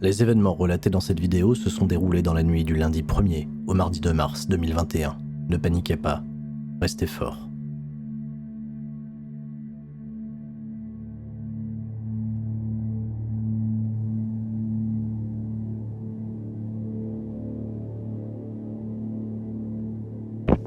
Les événements relatés dans cette vidéo se sont déroulés dans la nuit du lundi 1er au mardi 2 mars 2021. Ne paniquez pas, restez forts.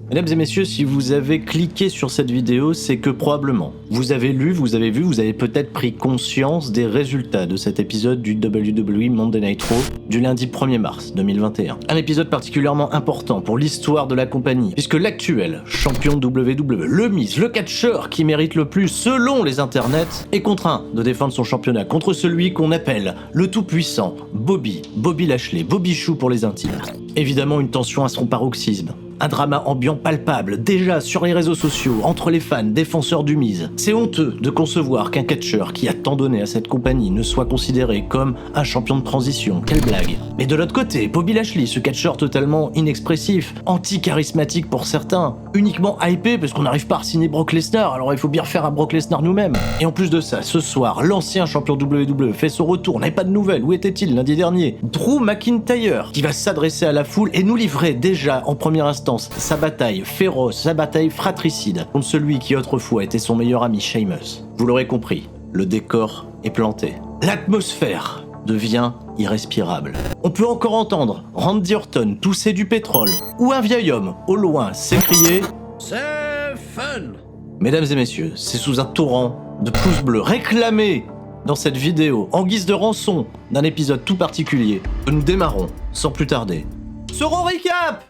Mesdames et messieurs, si vous avez cliqué sur cette vidéo, c'est que probablement vous avez lu, vous avez vu, vous avez peut-être pris conscience des résultats de cet épisode du WWE Monday Night Raw du lundi 1er mars 2021. Un épisode particulièrement important pour l'histoire de la compagnie, puisque l'actuel champion WWE, le Miz, le catcheur qui mérite le plus selon les internets, est contraint de défendre son championnat contre celui qu'on appelle le tout-puissant Bobby Lashley, Bobby Chou pour les intimes. Évidemment, une tension à son paroxysme. Un drama ambiant palpable, déjà sur les réseaux sociaux, entre les fans, défenseurs du Miz. C'est honteux de concevoir qu'un catcheur qui a tant donné à cette compagnie ne soit considéré comme un champion de transition. Quelle blague. Mais de l'autre côté, Bobby Lashley, ce catcheur totalement inexpressif, anti-charismatique pour certains, uniquement hypé parce qu'on n'arrive pas à signer Brock Lesnar, alors il faut bien faire à Brock Lesnar nous-mêmes. Et en plus de ça, ce soir, l'ancien champion WWE fait son retour, n'avait pas de nouvelles, où était-il lundi dernier? Drew McIntyre, qui va s'adresser à la foule et nous livrer déjà en première instance sa bataille féroce, sa bataille fratricide contre celui qui autrefois était son meilleur ami Sheamus. Vous l'aurez compris, le décor est planté. L'atmosphère devient irrespirable. On peut encore entendre Randy Orton tousser du pétrole ou un vieil homme au loin s'écrier « C'est fun !» Mesdames et messieurs, c'est sous un torrent de pouces bleus réclamés dans cette vidéo en guise de rançon d'un épisode tout particulier que nous démarrons sans plus tarder ce Raw Recap.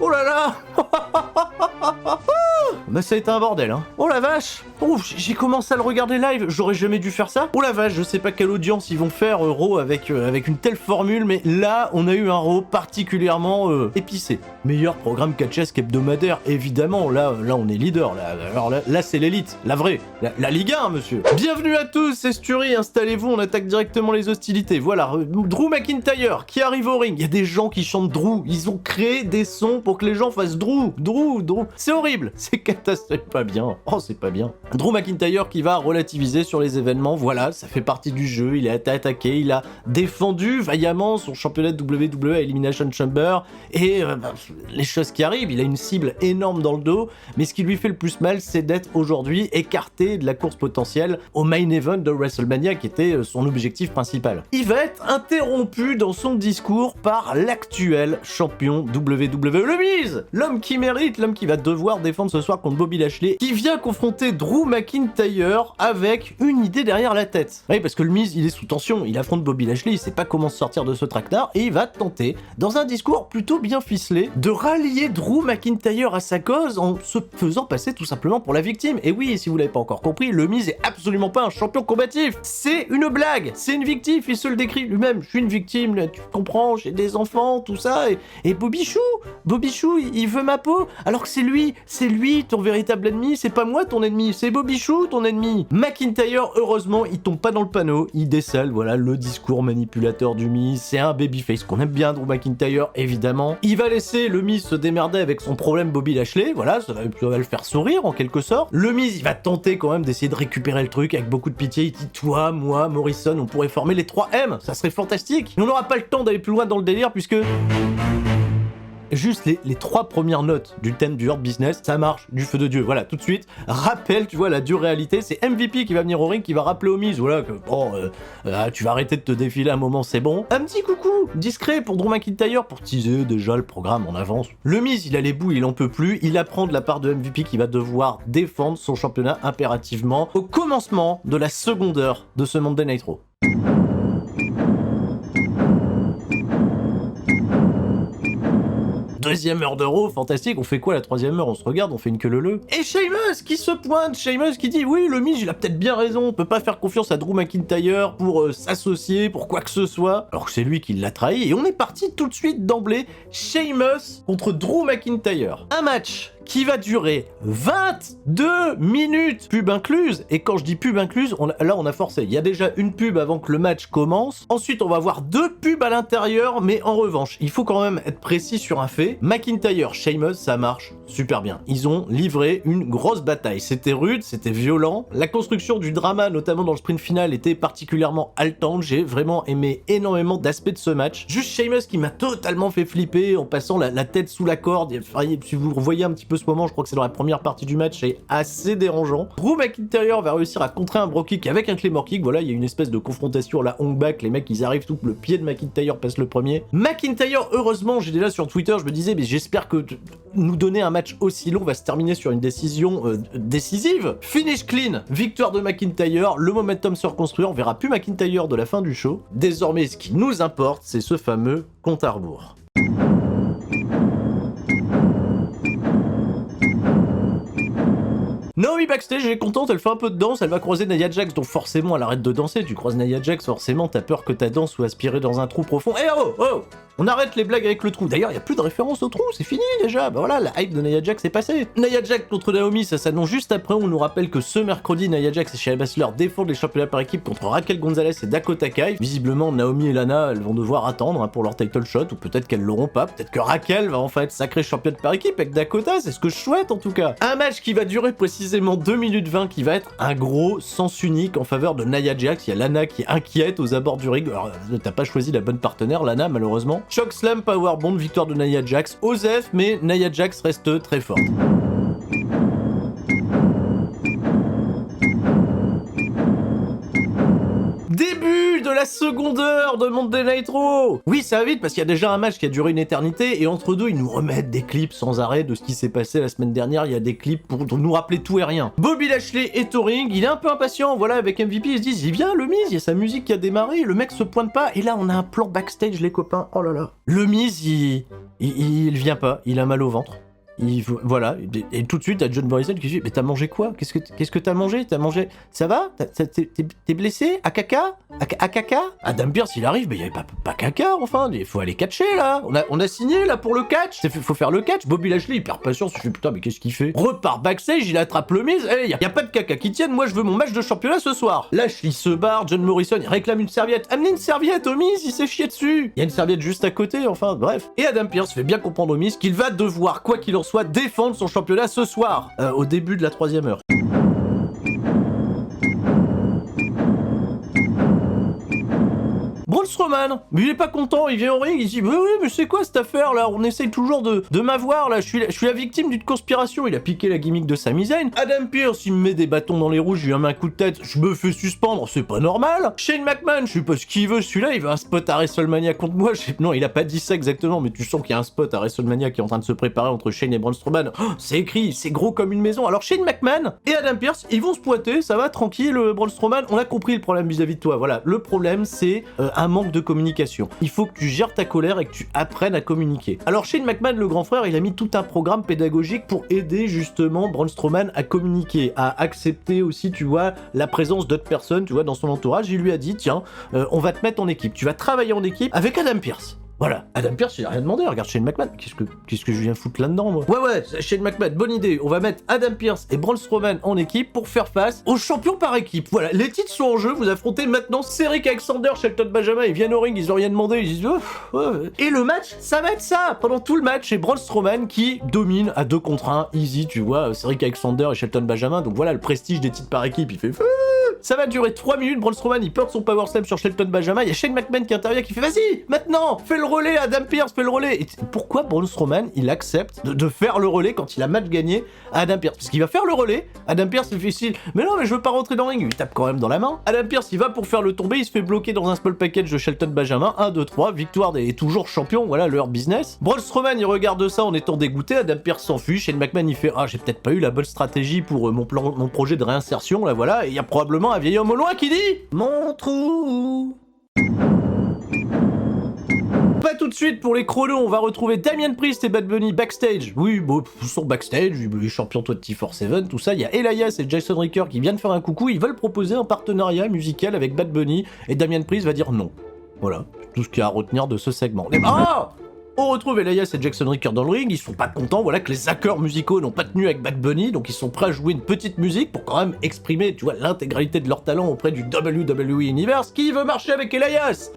Oh là là. Bah ça a été un bordel, hein. Oh la vache. J'ai commencé à le regarder live, j'aurais jamais dû faire ça. Oh la vache, je sais pas quelle audience ils vont faire Raw avec une telle formule, mais là on a eu un Raw particulièrement épicé. Meilleur programme catchesque hebdomadaire, évidemment, là on est leader, là. Alors là c'est l'élite, la vraie, la Ligue 1, monsieur. Bienvenue à tous, c'est Sturi, installez-vous, on attaque directement les hostilités. Voilà, Drew McIntyre qui arrive au ring, il y a des gens qui chantent Drew, ils ont créé des sons pour que les gens fassent Drew. C'est horrible, c'est catastrophique, pas bien. Oh, c'est pas bien. Drew McIntyre qui va relativiser sur les événements, voilà, ça fait partie du jeu, il a été attaqué, il a défendu vaillamment son championnat de WWE à Elimination Chamber, et les choses qui arrivent, il a une cible énorme dans le dos, mais ce qui lui fait le plus mal, c'est d'être aujourd'hui écarté de la course potentielle au main event de WrestleMania, qui était son objectif principal. Il va être interrompu dans son discours par l'actuel champion WWE, le Miz, l'homme qui mérite, l'homme qui va devoir défendre ce soir contre Bobby Lashley, qui vient confronter Drew McIntyre avec une idée derrière la tête. Oui, parce que le Miz, il est sous tension, il affronte Bobby Lashley, il sait pas comment se sortir de ce traquenard, et il va tenter, dans un discours plutôt bien ficelé, de rallier Drew McIntyre à sa cause en se faisant passer tout simplement pour la victime. Et oui, si vous l'avez pas encore compris, le Miz est absolument pas un champion combatif, c'est une blague, c'est une victime, il se le décrit lui-même, je suis une victime, là, tu comprends, j'ai des enfants, tout ça, et Bobby Chou, il veut ma peau, alors que c'est lui ton véritable ennemi, c'est pas moi ton ennemi, c'est Bobby Chou ton ennemi. McIntyre, heureusement, il tombe pas dans le panneau, il décèle, voilà, le discours manipulateur du Miz, c'est un babyface qu'on aime bien, Drew McIntyre, évidemment. Il va laisser le Miz se démerder avec son problème Bobby Lashley, voilà, ça va le faire sourire en quelque sorte. Le Miz, il va tenter quand même d'essayer de récupérer le truc avec beaucoup de pitié, il dit toi, moi, Morrison, on pourrait former les 3M, ça serait fantastique. Mais on n'aura pas le temps d'aller plus loin dans le délire puisque juste les 3 premières notes du thème du Hurt Business, ça marche du feu de Dieu. Voilà, tout de suite, rappel, tu vois, la dure réalité, c'est MVP qui va venir au ring, qui va rappeler au Miz, voilà, que bon, tu vas arrêter de te défiler un moment, c'est bon. Un petit coucou, discret pour Drew McIntyre, pour teaser déjà le programme en avance. Le Miz, il a les bouts, il en peut plus, il apprend de la part de MVP qu'il va devoir défendre son championnat impérativement au commencement de la seconde heure de ce Monday Night Raw. Deuxième heure d'Euro, fantastique, on fait quoi la troisième heure? On se regarde, on fait une queue leu. Et Sheamus qui se pointe, Sheamus qui dit oui, le Miz, il a peut-être bien raison, on peut pas faire confiance à Drew McIntyre pour s'associer, pour quoi que ce soit, alors que c'est lui qui l'a trahi, et on est parti tout de suite d'emblée, Sheamus contre Drew McIntyre. Un match qui va durer 22 minutes, pub incluse, et quand je dis pub incluse, là on a forcé, il y a déjà une pub avant que le match commence, ensuite on va avoir 2 pubs à l'intérieur, mais en revanche, il faut quand même être précis sur un fait, McIntyre, Sheamus, ça marche super bien. Ils ont livré une grosse bataille. C'était rude, c'était violent. La construction du drama, notamment dans le sprint final, était particulièrement haletante. J'ai vraiment aimé énormément d'aspects de ce match. Juste Sheamus qui m'a totalement fait flipper en passant la tête sous la corde. Enfin, si vous revoyez un petit peu ce moment, je crois que c'est dans la première partie du match, c'est assez dérangeant. Drew McIntyre va réussir à contrer un Brogue Kick avec un Claymore Kick. Voilà, il y a une espèce de confrontation à la Hong Bak. Les mecs, ils arrivent, tout le pied de McIntyre passe le premier. McIntyre, heureusement, j'étais là sur Twitter, je me disais, mais j'espère que nous donner un match aussi long va se terminer sur une décision décisive. Finish clean, victoire de McIntyre, le momentum se reconstruit, on verra plus McIntyre de la fin du show. Désormais, ce qui nous importe, c'est ce fameux compte à rebours. Naomi backstage, elle est contente, elle fait un peu de danse, elle va croiser Nia Jax, donc forcément elle arrête de danser, tu croises Nia Jax, forcément t'as peur que ta danse soit aspirée dans un trou profond. Eh oh, oh, on arrête les blagues avec le trou. D'ailleurs, il n'y a plus de référence au trou, c'est fini déjà. Bah voilà, la hype de Nia Jax est passée. Nia Jax contre Naomi, ça s'annonce juste après. On nous rappelle que ce mercredi, Nia Jax et Shayna Baszler défendent les championnats par équipe contre Raquel Gonzalez et Dakota Kai. Visiblement, Naomi et Lana, elles vont devoir attendre pour leur title shot, ou peut-être qu'elles l'auront pas. Peut-être que Raquel va enfin être sacrée championne par équipe avec Dakota, c'est ce que je souhaite en tout cas. Un match qui va durer précisément 2 minutes 20, qui va être un gros sens unique en faveur de Nia Jax. Il y a Lana qui est inquiète aux abords du ring. Alors, t'as pas choisi la bonne partenaire, Lana, malheureusement. Chokeslam, Powerbomb, victoire de Nia Jax. Osef, mais Nia Jax reste très forte. Début de la seconde heure de Monday Night Raw. Oui, ça va vite parce qu'il y a déjà un match qui a duré une éternité et entre deux, ils nous remettent des clips sans arrêt de ce qui s'est passé la semaine dernière. Il y a des clips pour nous rappeler tout et rien. Bobby Lashley est au ring, il est un peu impatient, voilà, avec MVP, ils se disent, il vient le Miz, il y a sa musique qui a démarré, le mec se pointe pas et là, on a un plan backstage, les copains. Oh là là. Le Miz, il vient pas, il a mal au ventre. Voilà, et tout de suite, t'as John Morrison qui dit, mais t'as mangé quoi? Qu'est-ce que t'as mangé? Ça va? T'es blessé? À caca? À caca? Adam Pearce, il arrive, mais il y avait pas caca, enfin, il faut aller catcher, là. On a signé, là, pour le catch. Faut faire le catch. Bobby Lashley, il perd patience, il fait, putain, mais qu'est-ce qu'il fait? Repart backstage, il attrape le Miz, y a pas de caca qui tienne, moi, je veux mon match de championnat ce soir. Lashley se barre, John Morrison, il réclame une serviette. Amenez une serviette au Miz, il s'est chié dessus. Il y a une serviette juste à côté, enfin, bref. Et Adam Pearce fait bien comprendre au Miz qu'il va devoir, quoi qu'il en soit, défendre son championnat ce soir, au début de la 3e heure. Braun Strowman, mais il est pas content, il vient au ring, il dit oui mais c'est quoi cette affaire là, on essaye toujours de m'avoir là, je suis la victime d'une conspiration. Il a piqué la gimmick de Sami Zayn. Adam Pearce, il me met des bâtons dans les roues, je lui mets un coup de tête, je me fais suspendre, c'est pas normal. Shane McMahon, je sais pas ce qu'il veut celui-là, il veut un spot à WrestleMania contre moi. Non, il a pas dit ça exactement, mais tu sens qu'il y a un spot à WrestleMania qui est en train de se préparer entre Shane et Braun Strowman. Oh, c'est écrit, c'est gros comme une maison. Alors Shane McMahon et Adam Pearce, ils vont se pointer, ça va tranquille. Braun Strowman, on a compris le problème vis-à-vis de toi. Voilà, le problème c'est un manque de communication. Il faut que tu gères ta colère et que tu apprennes à communiquer. Alors Shane McMahon, le grand frère, il a mis tout un programme pédagogique pour aider justement Braun Strowman à communiquer, à accepter aussi, tu vois, la présence d'autres personnes, tu vois, dans son entourage. Il lui a dit, tiens, on va te mettre en équipe. Tu vas travailler en équipe avec Adam Pearce. Voilà, Adam Pearce, il a rien demandé, regarde Shane McMahon, qu'est-ce que je viens foutre là-dedans, moi? Ouais, Shane McMahon, bonne idée, on va mettre Adam Pearce et Braun Strowman en équipe pour faire face aux champions par équipe. Voilà, les titres sont en jeu, vous affrontez maintenant Cedric Alexander, Shelton Benjamin, ils viennent au ring, ils ont rien demandé, ils disent ouais. Et le match, ça va être ça, pendant tout le match, c'est Braun Strowman qui domine à 2 contre 1, easy, tu vois, Cedric Alexander et Shelton Benjamin, donc voilà, le prestige des titres par équipe, il fait ça va durer 3 minutes, Braun Strowman il porte son power slam sur Shelton Benjamin, il y a Shane McMahon qui intervient qui fait vas-y, maintenant, fais le relais, Adam Pearce fait le relais. Et pourquoi Braun Strowman il accepte de faire le relais quand il a match gagné à Adam Pearce? Parce qu'il va faire le relais, Adam Pearce il fait style, mais non mais je veux pas rentrer dans le ring, il tape quand même dans la main. Adam Pearce il va pour faire le tomber, il se fait bloquer dans un small package de Shelton Benjamin, 1, 2, 3, victoire des toujours champions, voilà leur business. Braun Strowman il regarde ça en étant dégoûté, Adam Pearce s'enfuit, Shane McMahon il fait j'ai peut-être pas eu la bonne stratégie pour mon projet de réinsertion là voilà, et il y a probablement un vieil homme au loin qui dit mon trou. Pas tout de suite pour les chronos, on va retrouver Damien Priest et Bad Bunny backstage. Oui, bon, ils sont backstage, les champions 24/7, tout ça. Il y a Elias et Jason Ricker qui viennent faire un coucou, ils veulent proposer un partenariat musical avec Bad Bunny et Damien Priest va dire non. Voilà, tout ce qu'il y a à retenir de ce segment. On retrouve Elias et Jason Ricker dans le ring, ils sont pas contents, voilà, que les accords musicaux n'ont pas tenu avec Bad Bunny, donc ils sont prêts à jouer une petite musique pour quand même exprimer, tu vois, l'intégralité de leur talent auprès du WWE Universe. Qui veut marcher avec Elias?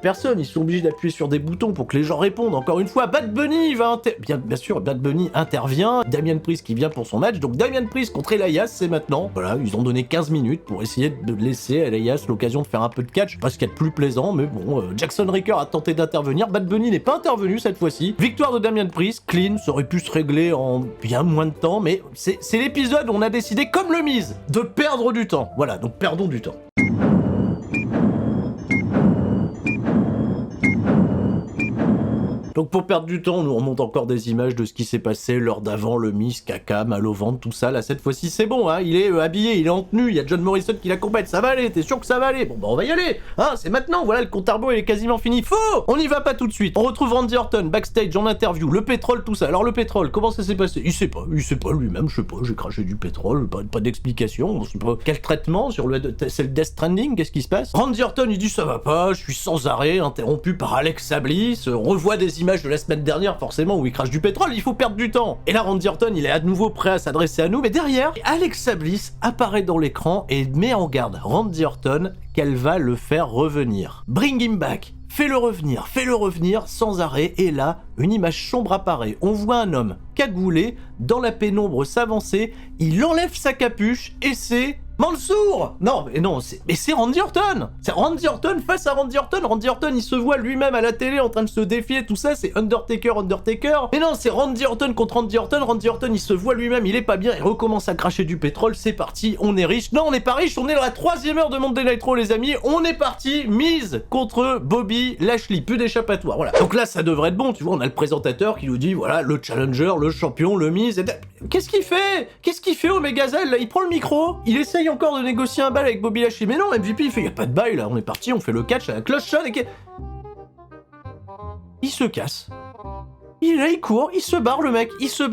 personne, ils sont obligés d'appuyer sur des boutons pour que les gens répondent. Encore une fois, Bad Bunny va bien sûr, Bad Bunny intervient, Damien Priest qui vient pour son match, donc Damien Priest contre Elias, c'est maintenant. Voilà, ils ont donné 15 minutes pour essayer de laisser à Elias l'occasion de faire un peu de catch, pas ce qu'il y a de plus plaisant, mais bon, Jackson Ricker a tenté d'intervenir, Bad Bunny n'est pas intervenu cette fois-ci. Victoire de Damien Priest, clean, ça aurait pu se régler en bien moins de temps, mais c'est l'épisode où on a décidé, comme le Miz, de perdre du temps. Voilà, donc perdons du temps. Donc pour perdre du temps, on nous remonte encore des images de ce qui s'est passé l'heure d'avant, le Miz, caca, mal au ventre, tout ça. Là, cette fois-ci, c'est bon, hein. Il est habillé, il est en tenue, il y a John Morrison qui l'accompagne, ça va aller, t'es sûr que ça va aller? Bon, bah on va y aller, hein, c'est maintenant, voilà, le compte à rebours, il est quasiment fini. Faux! On n'y va pas tout de suite. On retrouve Randy Orton, backstage, en interview, le pétrole, tout ça. Alors le pétrole, comment ça s'est passé? Il sait pas lui-même, je sais pas, j'ai craché du pétrole, pas d'explication, on sait pas quel traitement sur c'est le Death Stranding, qu'est-ce qui se passe? Randy Orton, il dit ça va pas, je suis sans arrêt, interrompu par Alexa Bliss, on revoit des images de la semaine dernière, forcément, où il crache du pétrole, il faut perdre du temps. Et là, Randy Orton, il est à nouveau prêt à s'adresser à nous, mais derrière, Alexa Bliss apparaît dans l'écran et met en garde Randy Orton qu'elle va le faire revenir. Bring him back. Fais-le revenir sans arrêt, et là, une image sombre apparaît. On voit un homme cagoulé, dans la pénombre s'avancer, il enlève sa capuche, et c'est Mansour! Non, mais c'est Randy Orton! C'est Randy Orton face à Randy Orton! Randy Orton, il se voit lui-même à la télé en train de se défier, tout ça, c'est Undertaker! Mais non, c'est Randy Orton contre Randy Orton, il se voit lui-même, il est pas bien, il recommence à cracher du pétrole, c'est parti, on est riche. Non, on n'est pas riche, on est dans la 3e heure de Monday Night Raw, les amis, on est parti, Miz contre Bobby Lashley, plus d'échappatoire, voilà. Donc là, ça devrait être bon, tu vois, on a le présentateur qui nous dit, voilà, le challenger, le champion, le Miz, et... Qu'est-ce qu'il fait Omega Zel, là? Il prend le micro, il essaye encore de négocier un bail avec Bobby Lashley, mais non, MVP, il fait, y a pas de bail, là, on est parti, on fait le catch à la cloche sonne, et... Il se casse. Il court, il se barre, le mec,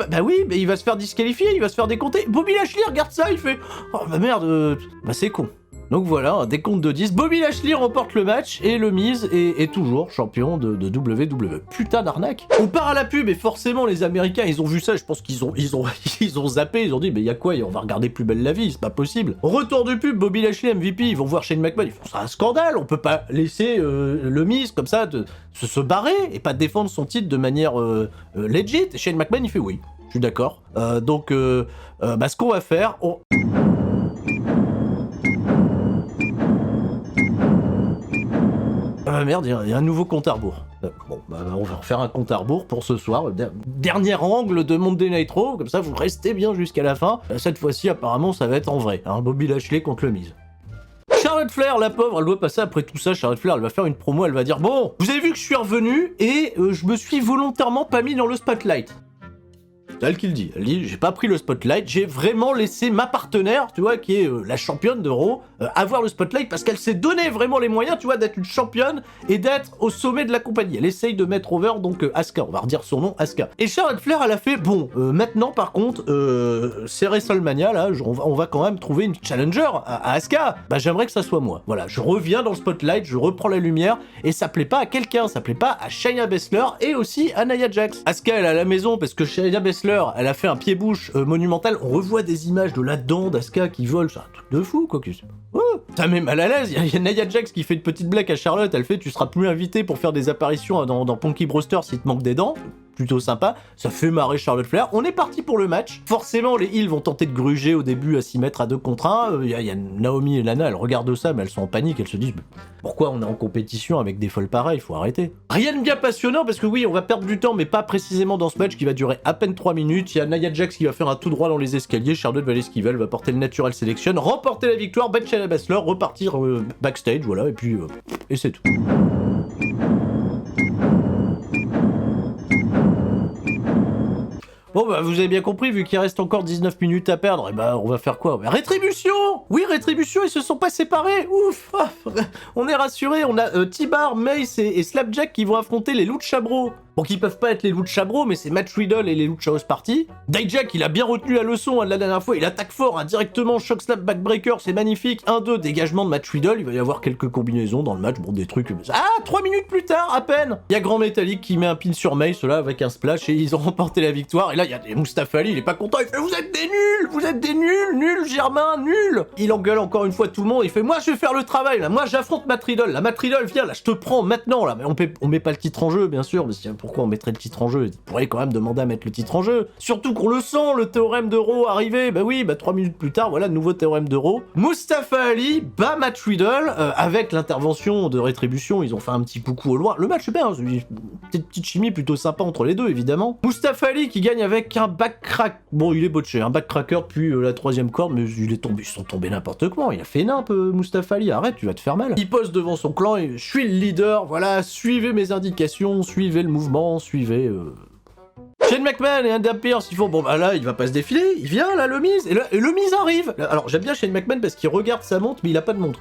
bah oui, mais il va se faire disqualifier, il va se faire décompter. Bobby Lashley, regarde ça, il fait, oh bah merde, bah c'est con. Donc voilà, un décompte de 10. Bobby Lashley remporte le match et le Miz est toujours champion de WWE. Putain d'arnaque. On part à la pub et forcément les Américains, ils ont vu ça, je pense qu'ils ont zappé, ils ont dit mais y a quoi, on va regarder Plus belle la vie, c'est pas possible. Retour du pub, Bobby Lashley MVP, ils vont voir Shane McMahon, ils font ça un scandale, on peut pas laisser le Miz comme ça se barrer et pas défendre son titre de manière legit. Shane McMahon il fait oui, je suis d'accord. Donc ce qu'on va faire, Ah merde, il y a un nouveau compte à rebours. Bon, on va refaire un compte à rebours pour ce soir. Dernier angle de Monday Night Raw, comme ça vous restez bien jusqu'à la fin. Cette fois-ci, apparemment, ça va être en vrai. Hein, Bobby Lashley contre le Miz. Charlotte Flair, la pauvre, elle doit passer après tout ça. Charlotte Flair, elle va faire une promo, elle va dire bon, vous avez vu que je suis revenu et je me suis volontairement pas mis dans le spotlight. C'est elle qui le dit. Elle dit, j'ai pas pris le spotlight, j'ai vraiment laissé ma partenaire, tu vois, qui est la championne de Raw, avoir le spotlight parce qu'elle s'est donné vraiment les moyens, tu vois, d'être une championne et d'être au sommet de la compagnie. Elle essaye de mettre over, donc Asuka, on va redire son nom, Asuka. Et Charlotte Flair, elle a fait, bon, maintenant par contre, c'est WrestleMania, là, on va quand même trouver une challenger à Asuka. Bah j'aimerais que ça soit moi. Voilà, je reviens dans le spotlight, je reprends la lumière, et ça plaît pas à quelqu'un, ça plaît pas à Shayna Baszler et aussi à Nia Jax. Asuka, elle est à la maison parce que Shayna Baszler, elle a fait un pied-bouche monumental. On revoit des images de la dent d'Asuka qui vole. C'est un truc de fou, quoi. Oh, t'as même mal à l'aise. Il y a Nia Jax qui fait une petite blague à Charlotte. Elle fait, tu seras plus invité pour faire des apparitions dans Punky Brewster s'il te manque des dents. Plutôt sympa, ça fait marrer Charlotte Flair. On est parti pour le match. Forcément, les heels vont tenter de gruger au début à s'y mettre à 2 contre 1. Il y a Naomi et Lana, elles regardent ça, mais elles sont en panique. Elles se disent, pourquoi on est en compétition avec des folles pareilles? Faut arrêter. Rien de bien passionnant parce que oui, on va perdre du temps, mais pas précisément dans ce match qui va durer à peine 3 minutes. Il y a Nia Jax qui va faire un tout droit dans les escaliers. Charlotte va l'esquiver, elle va porter le Natural Selection, remporter la victoire, battre Shayna Baszler, repartir backstage, voilà, et puis et c'est tout. Bon bah vous avez bien compris, vu qu'il reste encore 19 minutes à perdre, et bah on va faire quoi? Rétribution! Oui, rétribution, ils se sont pas séparés! Ouf! On est rassurés, on a T-Bar, Mace et Slapjack qui vont affronter les Lucha Bros. Bon, qui peuvent pas être les Lucha Bros, mais c'est Matt Riddle et les Lucha House Party. Dijak, il a bien retenu la leçon de la dernière fois, il attaque fort, directement, Shock Slap Backbreaker, c'est magnifique. 1-2, dégagement de Matt Riddle, il va y avoir quelques combinaisons dans le match, bon, des trucs... Ah, 3 minutes plus tard, à peine. Il y a Grand Métallique qui met un pin sur Mace, là, avec un splash, et ils ont remporté la victoire. Et là, il y a Mustafa Ali, il est pas content, il fait « Vous êtes des nuls, nuls, Germain, nuls !» Il engueule encore une fois tout le monde, il fait « Moi, je vais faire le travail, là, moi, j'affronte Matt Riddle, là, Matt Riddle, viens, là, je te prends maintenant, là. » Mais on met pas le titre en jeu, bien sûr, parce que pourquoi on mettrait le titre en jeu? Il pourrait quand même demander à mettre le titre en jeu. Surtout qu'on le sent, le théorème de Raw arriver. Bah oui, 3 minutes plus tard, voilà, nouveau théorème de Raw. Mustafa Ali bat Matt Riddle, avec l'intervention de Rétribution, ils ont fait un petit coucou au loin. Le match est bien, une petite chimie plutôt sympa entre les deux, évidemment. Mustafa Ali qui gagne avec un backcrack. Bon, il est botché, un backcracker depuis la 3ème corde, mais ils sont tombés n'importe comment. Il a fait nimp, Mustafa Ali, arrête, tu vas te faire mal. Il pose devant son clan et je suis le leader, voilà, suivez mes indications, suivez le mouvement, suivez... Shane McMahon et Adam Pearce, ils font bon bah là il va pas se défiler, il vient là le Miz, et le Miz arrive. Alors j'aime bien Shane McMahon parce qu'il regarde sa montre mais il a pas de montre.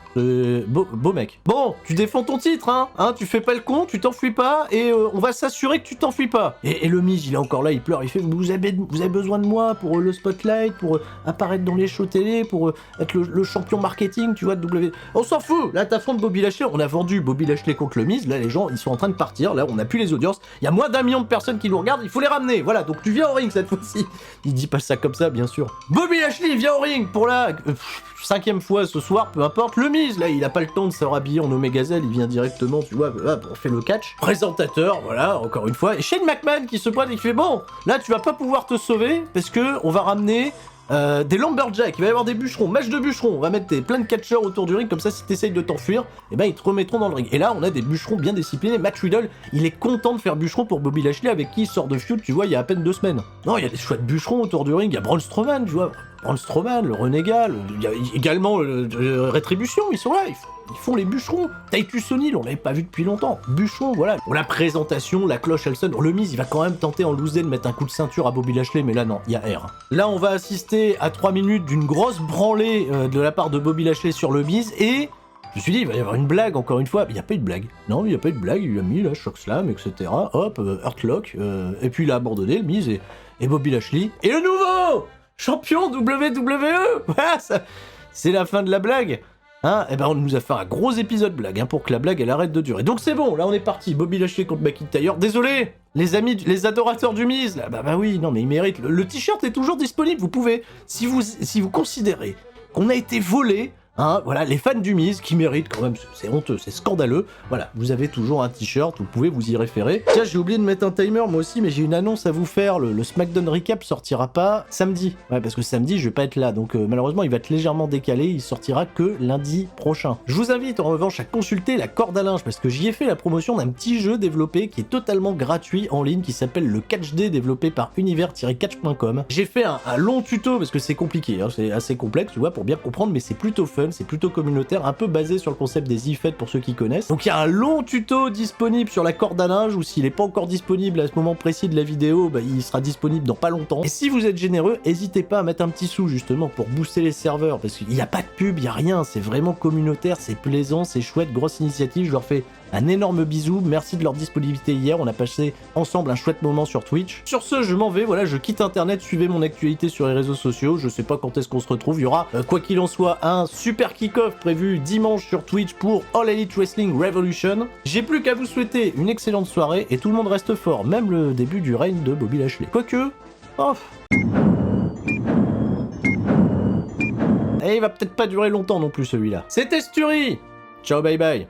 Beau mec. Bon, tu défends ton titre hein, tu fais pas le con, tu t'enfuis pas et on va s'assurer que tu t'enfuis pas. Et le Miz il est encore là, il pleure, il fait vous avez besoin de moi pour le spotlight, pour apparaître dans les shows télé, pour être le champion marketing, tu vois de W. On s'en fout. Là t'affrontes Bobby Lashley, on a vendu Bobby Lashley contre le Miz, là les gens ils sont en train de partir, là on a plus les audiences, il y a moins d'1 million de personnes qui nous regardent, il faut les ramener. Voilà, donc tu viens au ring cette fois-ci. Il dit pas ça comme ça, bien sûr. Bobby Lashley vient au ring pour la 5ème fois ce soir, peu importe. Le Miz, là, il a pas le temps de se rhabiller en Omegazelle, il vient directement, tu vois, on fait le catch. Présentateur, voilà, encore une fois. Et Shane McMahon qui se pointe et qui fait bon, là, tu vas pas pouvoir te sauver parce que on va ramener... des lumberjacks, il va y avoir des bûcherons, match de bûcherons, on va mettre plein de catcheurs autour du ring, comme ça si t'essayes de t'enfuir, et ben ils te remettront dans le ring. Et là on a des bûcherons bien disciplinés, Matt Riddle, il est content de faire bûcheron pour Bobby Lashley avec qui il sort de feud, tu vois, il y a à peine 2 semaines. Non, il y a des chouettes bûcherons autour du ring, il y a Braun Strowman, tu vois, Braun Strowman, le renégat, il y a également Rétribution, ils sont là, ils font les bûcherons. Titus O'Neil, on l'avait pas vu depuis longtemps. Bûcheron, voilà. Pour la présentation, la cloche, elle sonne. Le Miz, il va quand même tenter en loser de mettre un coup de ceinture à Bobby Lashley, mais là, non, il y a R. Là, on va assister à 3 minutes d'une grosse branlée de la part de Bobby Lashley sur le Miz, et... Je me suis dit, il va y avoir une blague, encore une fois. Il n'y a pas eu de blague. Non, il n'y a pas eu de blague. Il lui a mis, là, Shock Slam, etc. Hop, Hurtlock. Et puis, il a abandonné, le Miz et Bobby Lashley. Et le nouveau champion WWE. Voilà, c'est la fin de la blague. Hein, et ben on nous a fait un gros épisode blague, hein, pour que la blague elle arrête de durer. Donc c'est bon, là on est parti, Bobby Lashley contre McIntyre. Désolé, les amis, les adorateurs du Miz, là, bah oui, non mais il mérite. Le t-shirt est toujours disponible, vous pouvez, si vous considérez qu'on a été volé, hein, voilà, les fans du Miz qui méritent quand même, c'est honteux, c'est scandaleux. Voilà, vous avez toujours un t-shirt, vous pouvez vous y référer. Tiens, j'ai oublié de mettre un timer moi aussi, mais j'ai une annonce à vous faire. Le SmackDown Recap sortira pas samedi. Ouais, parce que samedi, je vais pas être là, donc malheureusement, il va être légèrement décalé. Il sortira que lundi prochain. Je vous invite en revanche à consulter la corde à linge, parce que j'y ai fait la promotion d'un petit jeu développé qui est totalement gratuit en ligne, qui s'appelle le Catch Day, développé par univers-catch.com. J'ai fait un long tuto, parce que c'est compliqué, hein, c'est assez complexe, tu vois, pour bien comprendre, mais c'est plutôt fun. C'est plutôt communautaire, un peu basé sur le concept des e-fêtes pour ceux qui connaissent. Donc il y a un long tuto disponible sur la corde à linge, ou s'il n'est pas encore disponible à ce moment précis de la vidéo, bah, il sera disponible dans pas longtemps. Et si vous êtes généreux, n'hésitez pas à mettre un petit sou justement pour booster les serveurs, parce qu'il n'y a pas de pub, il n'y a rien, c'est vraiment communautaire, c'est plaisant, c'est chouette, grosse initiative, je leur fais un énorme bisou, merci de leur disponibilité hier, on a passé ensemble un chouette moment sur Twitch. Sur ce, je m'en vais, voilà, je quitte internet, suivez mon actualité sur les réseaux sociaux, je sais pas quand est-ce qu'on se retrouve, il y aura, quoi qu'il en soit, un super kick-off prévu dimanche sur Twitch pour All Elite Wrestling Revolution. J'ai plus qu'à vous souhaiter une excellente soirée, et tout le monde reste fort, même le début du règne de Bobby Lashley. Quoique... Oh. Et il va peut-être pas durer longtemps non plus celui-là. C'était Sturi. Ciao, bye bye.